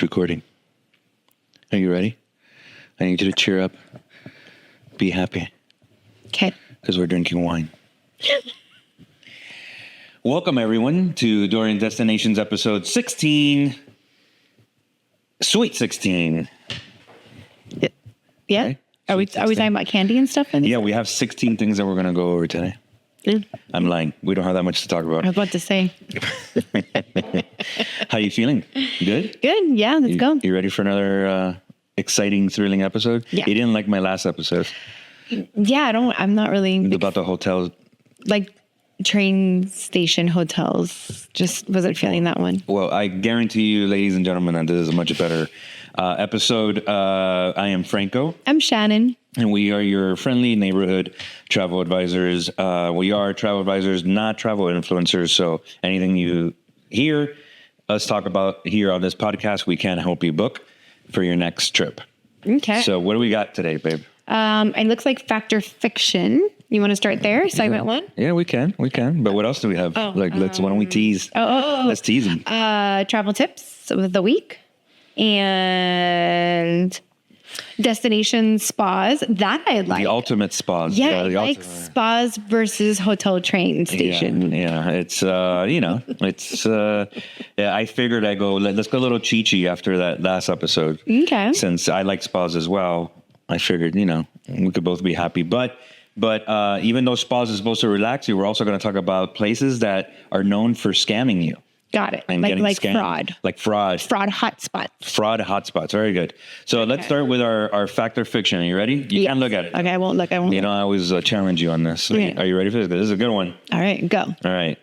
recording. Are you ready? I need you to cheer up. Be happy. Okay. Because we're drinking wine. Welcome, everyone, to Dorian Destinations episode 16. Sweet 16. Yeah. Okay. Are we talking about candy and stuff? Yeah, we have 16 things that we're going to go over today. I'm lying. We don't have that much to talk about. I was about to say. How you feeling? Good? Good. Yeah, let's go. You ready for another exciting, thrilling episode? Yeah. You didn't like my last episode. Yeah, I'm not really About the hotels. like train station hotels. Just wasn't feeling that one. Well, I guarantee you, ladies and gentlemen, that this is a much better episode. I am Franco. I'm Shannon. And we are your friendly neighborhood travel advisors. We are travel advisors, not travel influencers. So anything you hear us talk about here on this podcast, we can help you book for your next trip. Okay. So what do we got today, babe? It looks like Fact or Fiction. You want to start there? Segment one? Yeah, we can. But what else do we have? Why don't we tease? Let's tease them. Travel tips of the week and destination spas that I like. The ultimate spas. Yeah, the like spas versus hotel train station. Yeah, it's I figured I'd go. Let's go a little cheechy after that last episode. Okay. Since I like spas as well, I figured we could both be happy. But even though spas is supposed to relax you, we're also going to talk about places that are known for scamming you. Got it. And Like scammed. fraud. Like fraud. Fraud hotspots. Fraud hotspots. Very good. So let's start with our fact or fiction. Are you ready? You can look at it. Okay, I won't look. I always challenge you on this. Yeah. Are you ready for this? This is a good one. All right, go. All right.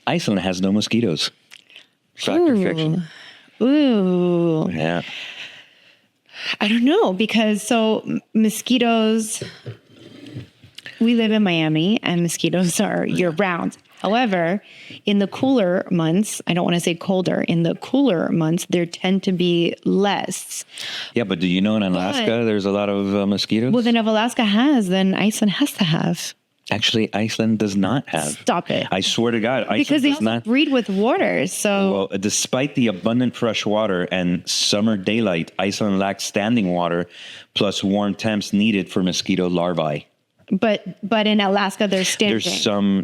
Iceland has no mosquitoes. Fact or fiction? Ooh. Yeah. I don't know because mosquitoes, we live in Miami and mosquitoes are year round. However, in the cooler months, I don't want to say colder, in the cooler months, there tend to be less. Yeah, but do you know in Alaska there's a lot of mosquitoes? Well, then if Alaska has, then Iceland has to have. Actually, Iceland does not have. Stop it. I swear to God, Iceland because they does also not. breed with water. So, Well, despite the abundant fresh water and summer daylight, Iceland lacks standing water plus warm temps needed for mosquito larvae. but in Alaska, there's standing.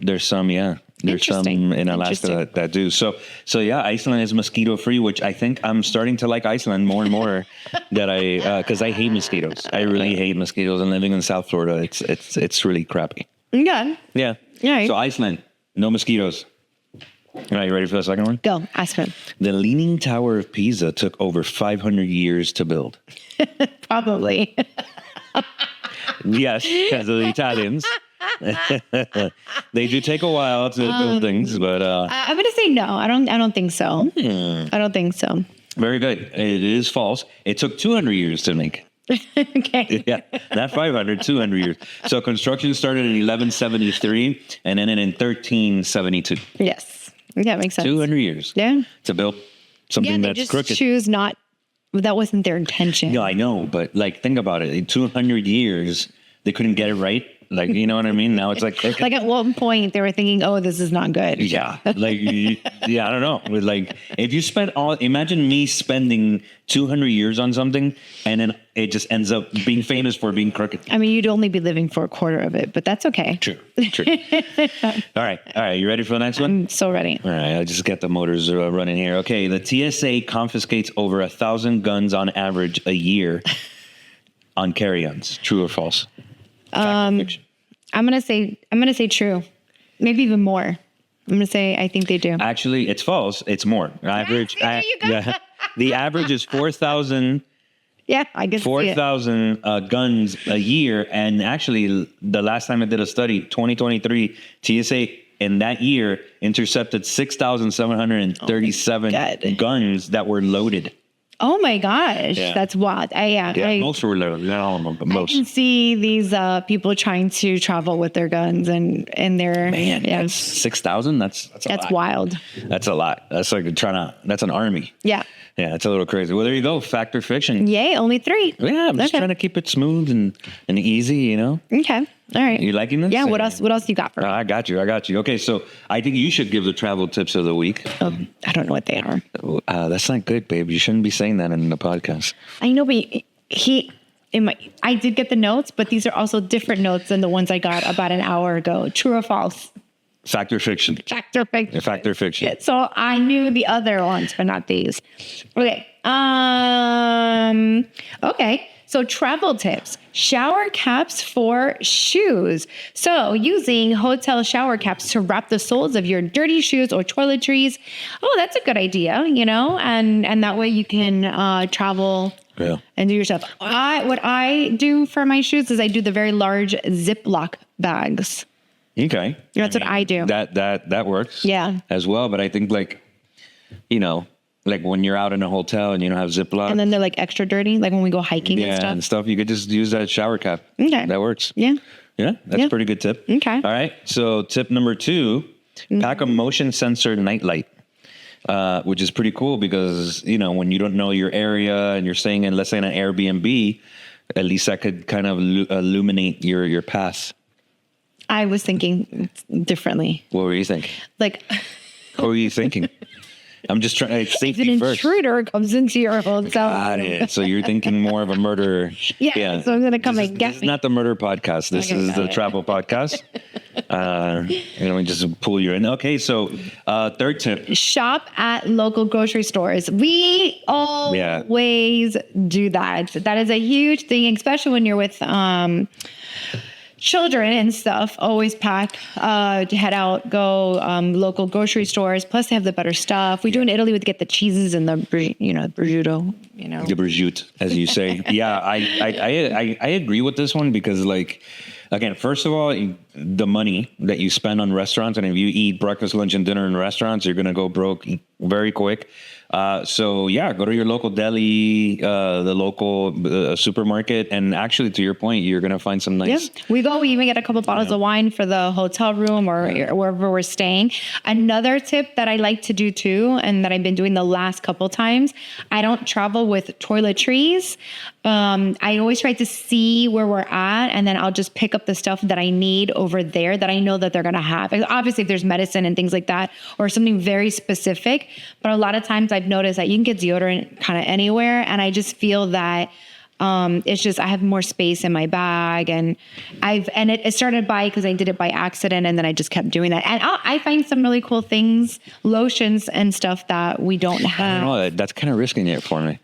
There's some, yeah. There's some in Alaska that do. So yeah, Iceland is mosquito-free, which I think I'm starting to like Iceland more and more because I hate mosquitoes. I really hate mosquitoes, and living in South Florida, it's really crappy. Yeah. Yeah. Yeah. So Iceland, no mosquitoes. All right, you ready for the second one? Go, ask him. The Leaning Tower of Pisa took over 500 years to build. Probably. Yes, because of the Italians. They do take a while to build things, but I'm going to say no. I don't think so. I don't think so. very good. It is false. It took 200 years to make. Okay. Yeah, not 500, 200 years. So construction started in 1173 and ended in 1372. Yes. Yeah, makes sense. 200 years. Yeah. To build something they that's just crooked. choose not. That wasn't their intention. Yeah, I know, but think about it. In 200 years, they couldn't get it right. You know what I mean? Now it's like at one point they were thinking, "Oh, this is not good." Yeah, I don't know. If you imagine me spending 200 years on something, and then it just ends up being famous for being crooked. I mean, you'd only be living for a quarter of it, but that's okay. True. All right. You ready for the next one? I'm so ready. All right, I just got the motors running here. Okay, the TSA confiscates over 1,000 guns on average a year on carry-ons. True or false? I'm gonna say true. Maybe even more. I'm gonna say I think they do. Actually, it's false. It's more. Average. There you go. The average is 4,000. Yeah, I guess 4,000 guns a year, and actually, the last time I did a study, 2023, TSA in that year intercepted 6,737 guns that were loaded. Oh my gosh, that's wild. Most were loaded, not all of them, but most. I can see these people trying to travel with their guns and their that's 6,000. That's wild. That's a lot. That's like that's an army. Yeah. Yeah, it's a little crazy. Well, there you go. Fact or fiction. Yay, only 3. Yeah, I'm just trying to keep it smooth and easy, Okay. All right. You liking this? Yeah. What else you got for me? I got you. Okay. So I think you should give the travel tips of the week. I don't know what they are. That's not good, babe. You shouldn't be saying that in the podcast. I know, but I did get the notes, but these are also different notes than the ones I got about an hour ago. True or false? Fact or fiction? Fact or fiction? Fact or fiction. So I knew the other ones, but not these. Okay. Okay. So travel tips, shower caps for shoes. So using hotel shower caps to wrap the soles of your dirty shoes or toiletries. Oh, that's a good idea, and that way you can travel and do your stuff. What I do for my shoes is I do the very large Ziploc bags. Okay. That's what I do. That works. Yeah. As well. But I think like when you're out in a hotel and you don't have Ziploc. And then they're like extra dirty, like when we go hiking and stuff. You could just use that shower cap. Okay. That works. Yeah. Yeah. That's a pretty good tip. Okay. All right. So tip number 2, pack a motion sensor nightlight. Which is pretty cool because, when you don't know your area and you're staying in, let's say, in an Airbnb, at least that could kind of illuminate your path. I was thinking differently. What were you thinking? What were you thinking? I'm just trying to safety first. If an intruder comes into your hotel. Got it. So you're thinking more of a murder. Yeah. So I'm going to come and get me. This is not the murder podcast. This is the travel podcast. We just pull you in. Okay. So third tip. Shop at local grocery stores. We always do that. That is a huge thing, especially when you're with children and stuff. Always pack, head out, go local grocery stores. Plus, they have the better stuff. We do in Italy with get the cheeses and the prosciutto. The prosciutto, as you say. Yeah, I agree with this one because, again, first of all, the money that you spend on restaurants, and if you eat breakfast, lunch, and dinner in restaurants, you're gonna go broke very quick. Go to your local deli, the local supermarket, and actually, to your point, you're gonna find some nice. Yeah, we even get a couple bottles of wine for the hotel room or wherever we're staying. Another tip that I like to do too, and that I've been doing the last couple times, I don't travel with toiletries. I always try to see where we're at, and then I'll just pick up the stuff that I need over there that I know that they're gonna have. Obviously, if there's medicine and things like that, or something very specific, but a lot of times I've noticed that you can get deodorant kind of anywhere, and I just feel that it's just I have more space in my bag, and it started because I did it by accident, and then I just kept doing that, and I find some really cool things, lotions and stuff that we don't have. I don't know, that's kind of risking it for me.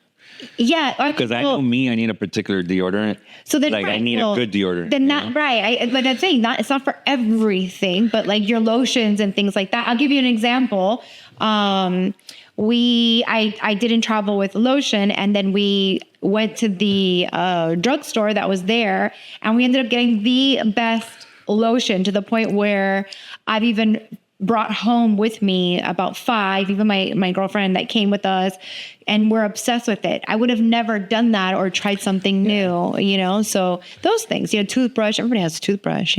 Yeah, because I know me, I need a particular deodorant. So then, I need a good deodorant. Then not right. Like I'm saying, it's not for everything, but like your lotions and things like that. I'll give you an example. I didn't travel with lotion, and then we went to the drugstore that was there, and we ended up getting the best lotion to the point where I've even brought home with me about 5, even my girlfriend that came with us, and we're obsessed with it. I would have never done that or tried something new, so those things, toothbrush, everybody has a toothbrush,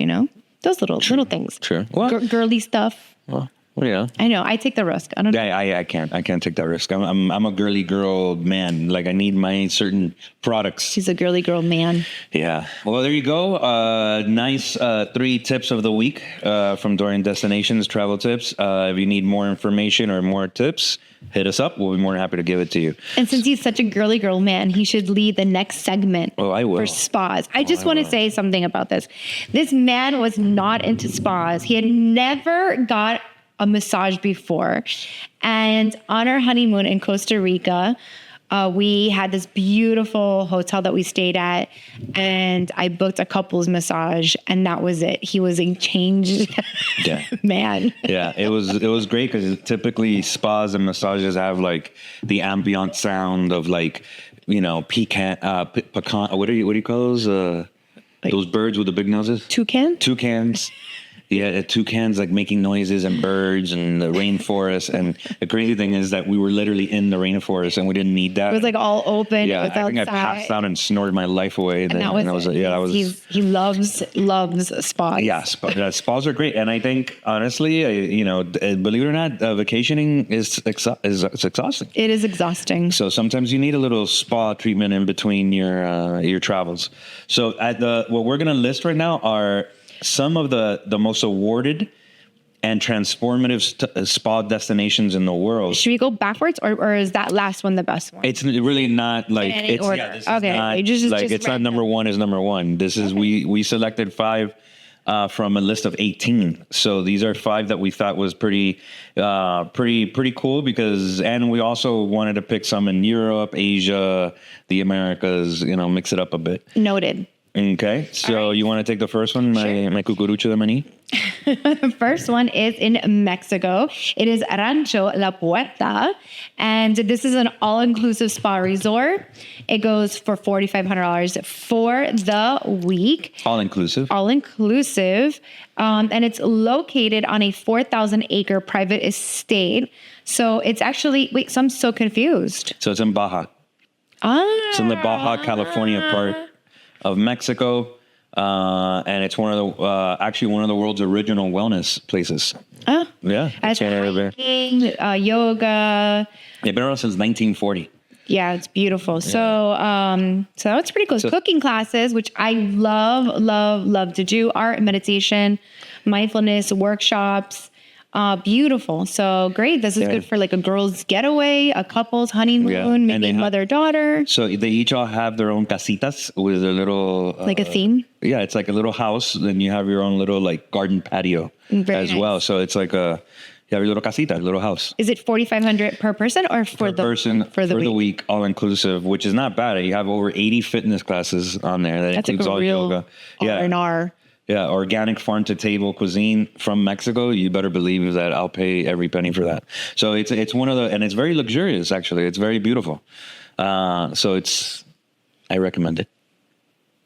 those little things. Sure. Girly stuff. Well, yeah. I know. I take the risk. I don't know. I can't take that risk. I'm a girly girl man. Like I need my certain products. She's a girly girl man. Yeah. Well, there you go. Nice 3 tips of the week from Dorian Destinations travel tips. If you need more information or more tips, hit us up. We'll be more than happy to give it to you. And since he's such a girly girl man, he should lead the next segment. Oh, I will. For spas. I just want to say something about this. This man was not into spas. He had never got a massage before. And on our honeymoon in Costa Rica, we had this beautiful hotel that we stayed at, and I booked a couple's massage, and that was it. He was a changed man. Yeah, it was great because typically spas and massages have like the ambient sound of pecan. What do you call those? Those birds with the big noses? Toucans. Yeah, toucans making noises and birds and the rainforest. And the crazy thing is that we were literally in the rainforest and we didn't need that. It was all open. Yeah, it was I think outside. I passed out and snorted my life away. And that was it. He loves spas. Yeah, spas are great. And I think, honestly, believe it or not, vacationing is exhausting. It is exhausting. So sometimes you need a little spa treatment in between your travels. So what we're going to list right now are some of the most awarded and transformative spa destinations in the world. Should we go backwards, or is that last one the best one? It's really not like in any it's order. yeah, this Okay, is not, just it's not random. number one is number one. This is we selected 5 from a list of 18. So these are 5 that we thought was pretty cool and we also wanted to pick some in Europe, Asia, the Americas, mix it up a bit. Noted. Okay, so you want to take the first one, my cucurucho de maní? The first one is in Mexico. It is Rancho La Puerta, and this is an all-inclusive spa resort. It goes for $4,500 for the week. All-inclusive? All-inclusive, and it's located on a 4,000-acre private estate. So it's actually, so I'm so confused. So it's in Baja. It's in the Baja California part of Mexico. And it's one of the actually one of the world's original wellness places. Oh, yeah, as hiking, yoga. They've been around since 1940. Yeah, it's beautiful. So it's pretty cool. Cooking classes, which I love to do. Art, meditation, mindfulness workshops. Beautiful. So great. This is good for like a girl's getaway, a couple's honeymoon, maybe mother-daughter. So they each all have their own casitas with a little... like a theme? Yeah, it's like a little house. Then you have your own little like garden patio as well. So it's like you have your little casita, little house. Is it $4,500 per person or for the week, all inclusive, which is not bad. You have over 80 fitness classes on there. That includes all yoga. R&R. Yeah, organic farm-to-table cuisine from Mexico. You better believe that I'll pay every penny for that. So it's one of the, and it's very luxurious. Actually, it's very beautiful. So I recommend it.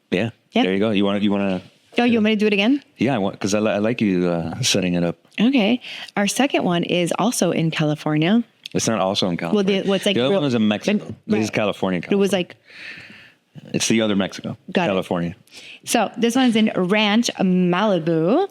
Yeah. There you go. You want to? Oh, you want me to do it again? Yeah, I want because I like you setting it up. Okay. Our second one is also in California. It's not also in California. Well, the other one is in Mexico. This is California. It was like. It's the other Mexico, California. So this one's in Ranch Malibu,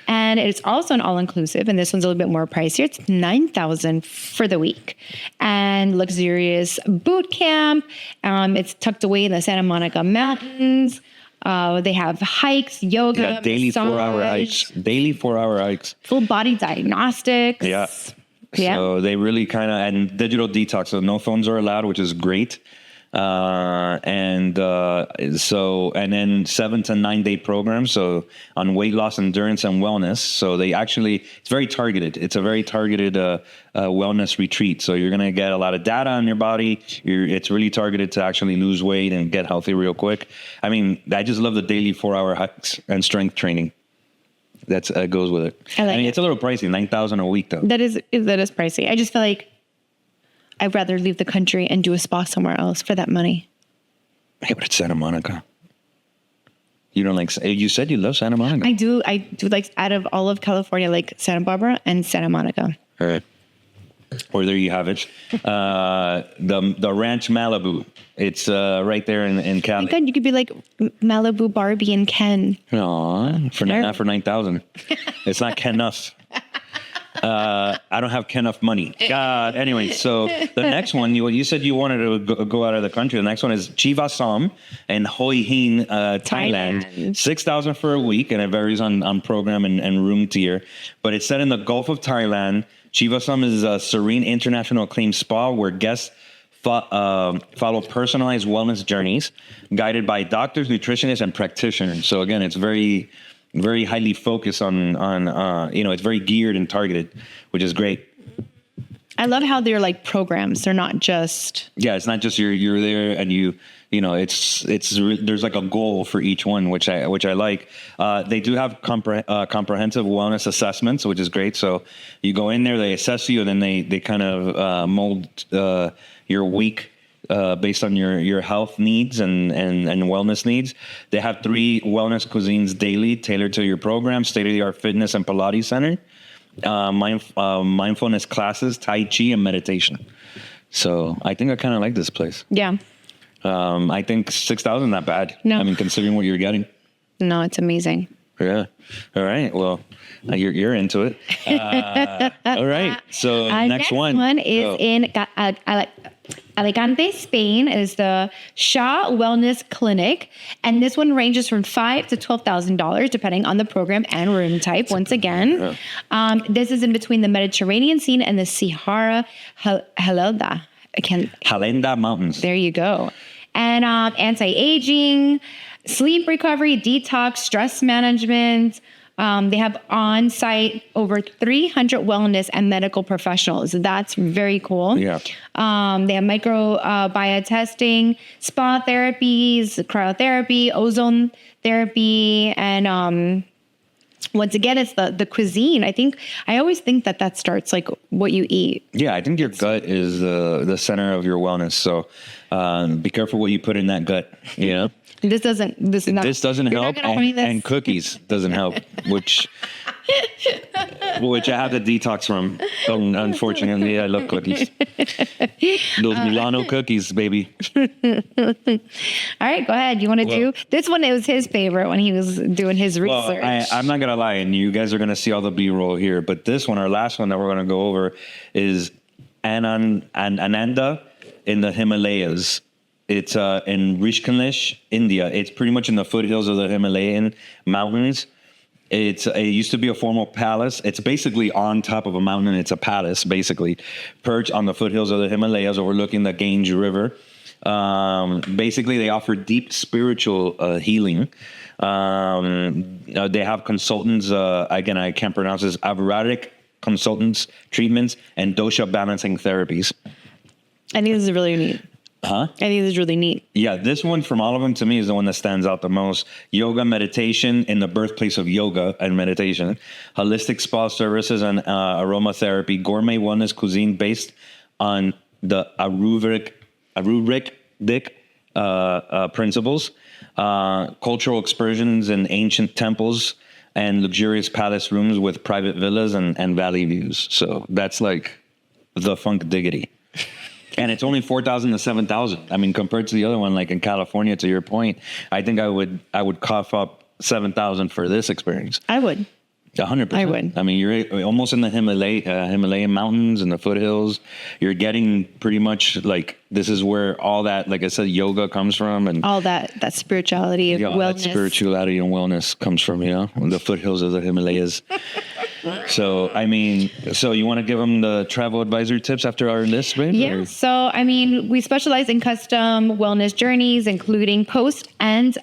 and it's also an all-inclusive, and this one's a little bit more pricier. It's $9,000 for the week, and luxurious boot camp. It's tucked away in the Santa Monica Mountains. They have hikes, yoga, daily massage, 4-hour hikes. Daily 4-hour hikes. Full body diagnostics. Yeah. So they really and digital detox. So no phones are allowed, which is great. And then 7 to 9 day programs. So on weight loss, endurance, and wellness. So it's very targeted. It's a very targeted, wellness retreat. So you're going to get a lot of data on your body. It's really targeted to actually lose weight and get healthy real quick. I mean, I just love the daily 4-hour hikes and strength training. That goes with it. It's a little pricey, $9,000 a week though. That is pricey. I just feel like I'd rather leave the country and do a spa somewhere else for that money. Yeah, but it's Santa Monica. You don't like, you said you love Santa Monica. I do like, out of all of California, like Santa Barbara and Santa Monica. All right. Well, there you have it. The Ranch Malibu. It's right there in Cali. God, you could be like Malibu Barbie and Ken. No, not for $9,000. It's not Ken enough. I don't have enough money. God. Anyway, so the next one, you said you wanted to go out of the country. The next one is Chiva-Som in Hoi Hin, Thailand. $6,000 for a week, and it varies on program and room tier. But it's set in the Gulf of Thailand. Chiva-Som is a serene international acclaimed spa where guests follow personalized wellness journeys guided by doctors, nutritionists, and practitioners. So again, it's very, very highly focused on it's very geared and targeted, which is great. I love how they're like programs. They're not just. Yeah, it's not just you're there and there's like a goal for each one, which I like. They do have comprehensive wellness assessments, which is great. So you go in there, they assess you, and then they kind of mold your week based on your health needs and wellness needs. They have 3 wellness cuisines daily tailored to your program: state-of-the-art fitness and Pilates center, mindfulness classes, Tai Chi, and meditation. So I think I kind of like this place. Yeah. I think $6,000 not bad. No. I mean, considering what you're getting. No, it's amazing. Yeah. All right. Well, you're into it. All right. So next one is in Alicante, Spain. It is the Shaw Wellness Clinic, and this one ranges from $5,000 to $12,000 depending on the program and room type. Once again, this is in between the Mediterranean Sea and the Sahara Halenda Mountains. There you go. And anti-aging, sleep recovery, detox, stress management. They have on-site over 300 wellness and medical professionals. That's very cool. Yeah. They have microbiome testing, spa therapies, cryotherapy, ozone therapy, and once again, it's the cuisine. I always think that starts like what you eat. Yeah, I think your gut is the center of your wellness. So be careful what you put in that gut. Yeah. This doesn't help, and cookies doesn't help, which I have to detox from. Unfortunately, I love cookies. Those Milano cookies, baby. All right, go ahead. You want to do this one? It was his favorite when he was doing his research. Well, I'm not gonna lie, and you guys are gonna see all the B-roll here. But this one, our last one that we're gonna go over, is Ananda in the Himalayas. It's in Rishikesh, India. It's pretty much in the foothills of the Himalayan mountains. It used to be a formal palace. It's basically on top of a mountain. It's a palace, basically, perched on the foothills of the Himalayas overlooking the Ganges River. Basically, they offer deep spiritual healing. They have consultants, again, I can't pronounce this, Ayurvedic consultants, treatments, and dosha balancing therapies. I think this is really neat. Huh? I think this is really neat. Yeah, this one from all of them to me is the one that stands out the most. Yoga meditation in the birthplace of yoga and meditation. Holistic spa services and aromatherapy. Gourmet wellness cuisine based on the Ayurvedic principles. Cultural excursions in ancient temples and luxurious palace rooms with private villas and valley views. So that's like the funk diggity. And it's only 4,000 to 7,000. I mean, compared to the other one, like in California, to your point, I think I would cough up 7,000 for this experience. I would. 100%. I would. I mean, you're almost in the Himalayan mountains and the foothills. You're getting pretty much like, this is where all that, like I said, yoga comes from, and all that spirituality of wellness. That spirituality and wellness comes from, the foothills of the Himalayas. So, I mean, you want to give them the travel advisory tips after our list, right? Yeah. Or? So, I mean, we specialize in custom wellness journeys, including post and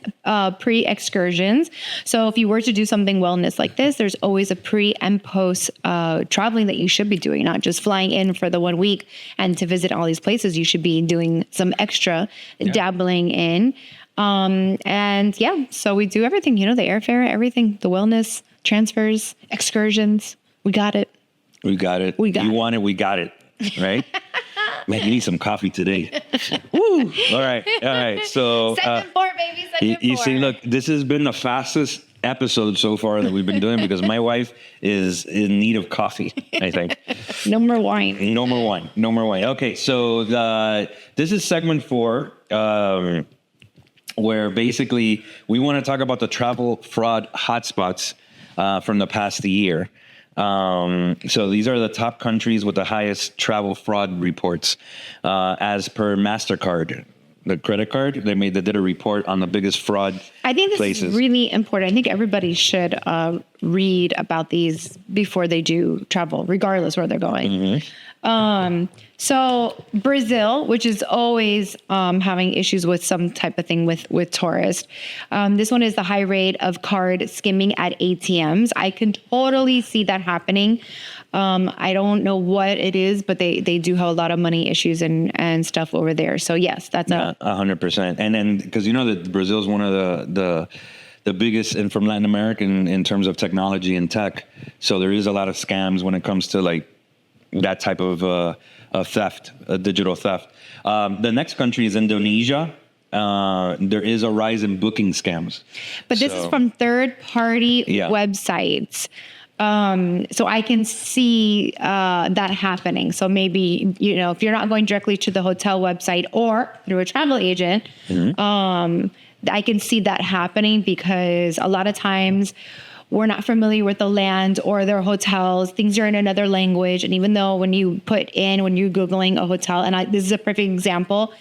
pre-excursions. So if you were to do something wellness like this, there's always a pre and post traveling that you should be doing, not just flying in for the 1 week and to visit all these places. You should be doing some extra dabbling in. So we do everything, the airfare, everything, the wellness, transfers, excursions. We got it. You want it, we got it. Right? Man, you need some coffee today. Woo! All right. So Second 4, baby. You see, look, this has been the fastest episode so far that we've been doing because my wife is in need of coffee, I think. No more wine. Okay, so this is segment 4, where basically we want to talk about the travel fraud hotspots from the past year. So these are the top countries with the highest travel fraud reports, as per MasterCard. The credit card, they did a report on the biggest fraud places. I think this is really important. I think everybody should read about these before they do travel, regardless where they're going. Mm-hmm. So Brazil, which is always having issues with some type of thing with tourists. This one is the high rate of card skimming at ATMs. I can totally see that happening. I don't know what it is, but they do have a lot of money issues and stuff over there. So yes, that's 100%. And then because that Brazil is one of the biggest and from Latin America in terms of technology and tech. So there is a lot of scams when it comes to like that type of theft, digital theft. The next country is Indonesia. There is a rise in booking scams. But this is from third-party websites. So I can see that happening. So maybe, if you're not going directly to the hotel website or through a travel agent, I can see that happening because a lot of times we're not familiar with the land or their hotels. Things are in another language. And even though when you're Googling a hotel, and this is a perfect example,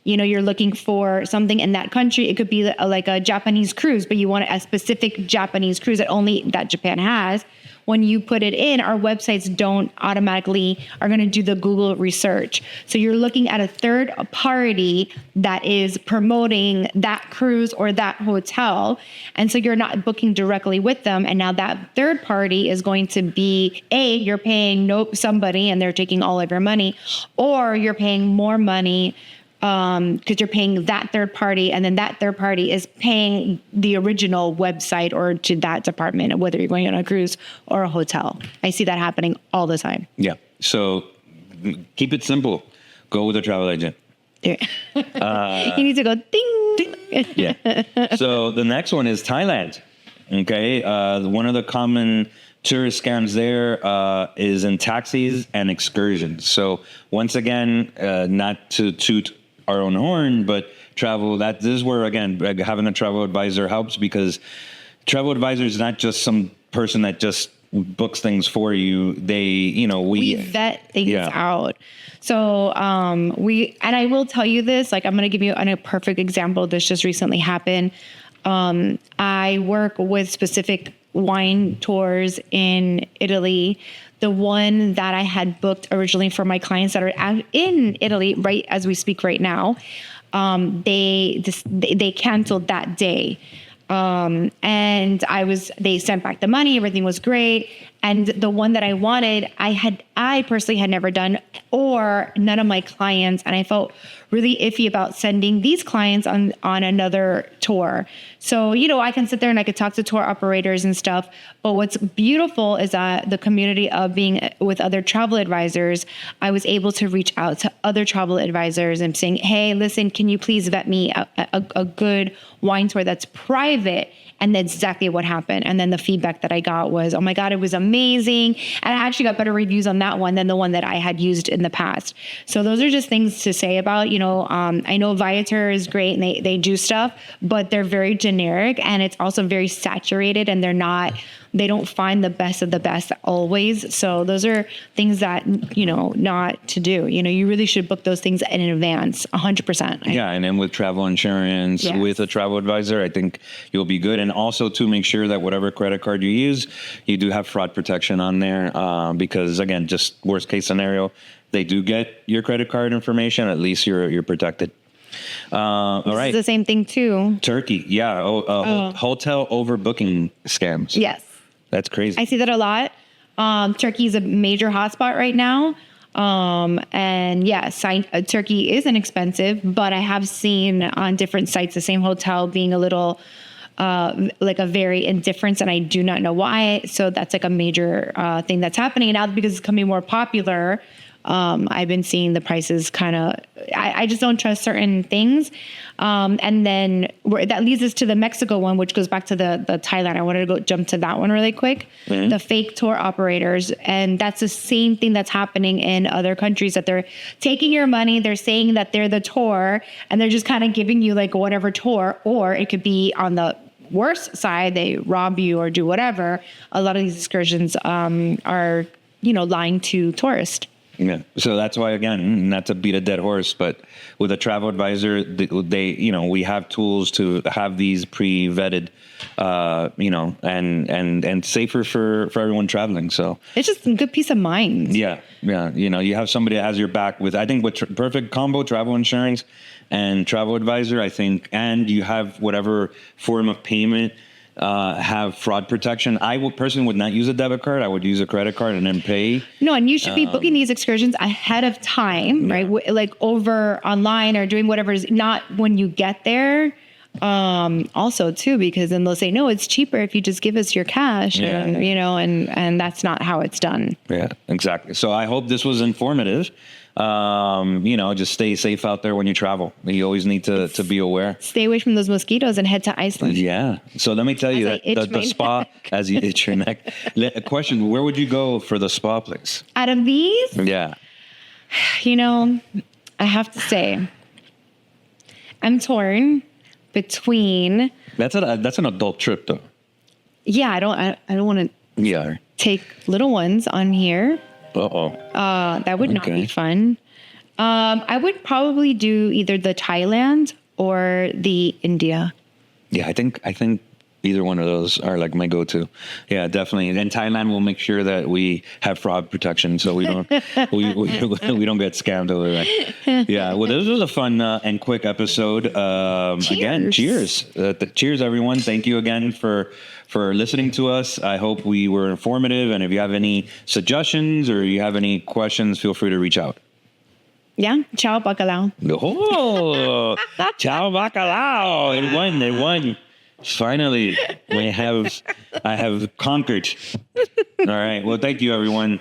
you're looking for something in that country. It could be like a Japanese cruise, but you want a specific Japanese cruise that Japan has. When you put it in, our websites don't automatically are going to do the Google research. So you're looking at a third party that is promoting that cruise or that hotel. And so you're not booking directly with them. And now that third party is going to be you're paying somebody and they're taking all of your money, or you're paying more money because you're paying that third party, and then that third party is paying the original website or to that department, whether you're going on a cruise or a hotel. I see that happening all the time. Yeah. So keep it simple. Go with a travel agent. Yeah. You need to go ding, ding. Yeah. So the next one is Thailand. Okay. One of the common tourist scams there is in taxis and excursions. So once again, not to toot our own horn, but this is where, again, having a travel advisor helps, because travel advisor is not just some person that just books things for you. We vet things out. So and I will tell you this, like, I'm going to give you a perfect example. This just recently happened. I work with specific wine tours in Italy. The one that I had booked originally for my clients that are in Italy, right as we speak right now, they canceled that day. And they sent back the money. Everything was great. And the one that I wanted, I personally had never done, or none of my clients. And I felt really iffy about sending these clients on another tour. So, I can sit there and I could talk to tour operators and stuff. But what's beautiful is that the community of being with other travel advisors, I was able to reach out to other travel advisors and saying, hey, listen, can you please vet me a good wine tour that's private? And that's exactly what happened. And then the feedback that I got was, oh my God, it was amazing. And I actually got better reviews on that one than the one that I had used in the past. So those are just things to say about, I know Viator is great and they do stuff, but they're very generic, and it's also very saturated, and they don't find the best of the best always. So those are things that, not to do. You really should book those things in advance, 100%. Yeah. And then with travel insurance, with a travel advisor, I think you'll be good. And also to make sure that whatever credit card you use, you do have fraud protection on there. Because again, just worst case scenario, they do get your credit card information. At least you're protected. All right. It's the same thing too. Turkey. Yeah. Hotel overbooking scams. Yes. That's crazy. I see that a lot. Turkey is a major hotspot right now. And yes, Turkey isn't expensive, but I have seen on different sites the same hotel being a little like a very indifference, and I do not know why. So that's like a major thing that's happening now because it's becoming more popular. I've been seeing the prices kind of, I just don't trust certain things. And then that leads us to the Mexico one, which goes back to the Thailand. I wanted to jump to that one really quick. Mm-hmm. The fake tour operators. And that's the same thing that's happening in other countries, that they're taking your money. They're saying that they're the tour, and they're just kind of giving you like whatever tour, or it could be on the worst side, they rob you or do whatever. A lot of these excursions are, lying to tourists. Yeah. So that's why, again, not to beat a dead horse, but with a travel advisor, we have tools to have these pre-vetted, and safer for everyone traveling. So it's just a good peace of mind. Yeah. Yeah. You have somebody that has your back with, I think, with perfect combo, travel insurance and travel advisor, I think, and you have whatever form of payment, have fraud protection. I personally would not use a debit card. I would use a credit card and then pay. No, and you should be booking these excursions ahead of time, right? Like over online or doing whatever is not when you get there. Also too, because then they'll say, no, it's cheaper if you just give us your cash, and that's not how it's done. Yeah, exactly. So I hope this was informative. Just stay safe out there when you travel. You always need to be aware. Stay away from those mosquitoes and head to Iceland. Yeah. So let me tell you that the spa, as you itch your neck. A question, where would you go for the spa place? Out of these? Yeah. I have to say, I'm torn. between. That's an adult trip though. Yeah, I don't want to Yeah. take little ones on here. Uh-oh. That would not be fun. I would probably do either the Thailand or the India. Yeah, I think either one of those are like my go-to. Yeah, definitely. And in Thailand, we'll make sure that we have fraud protection so we don't we don't get scammed over there. Yeah. Well, this was a fun and quick episode. Again, cheers. Cheers, everyone. Thank you again for listening to us. I hope we were informative. And if you have any suggestions or you have any questions, feel free to reach out. Yeah. Ciao, bacalao. Oh, ciao, bacalao. It won. Finally, I have conquered. All right. Well, thank you, everyone.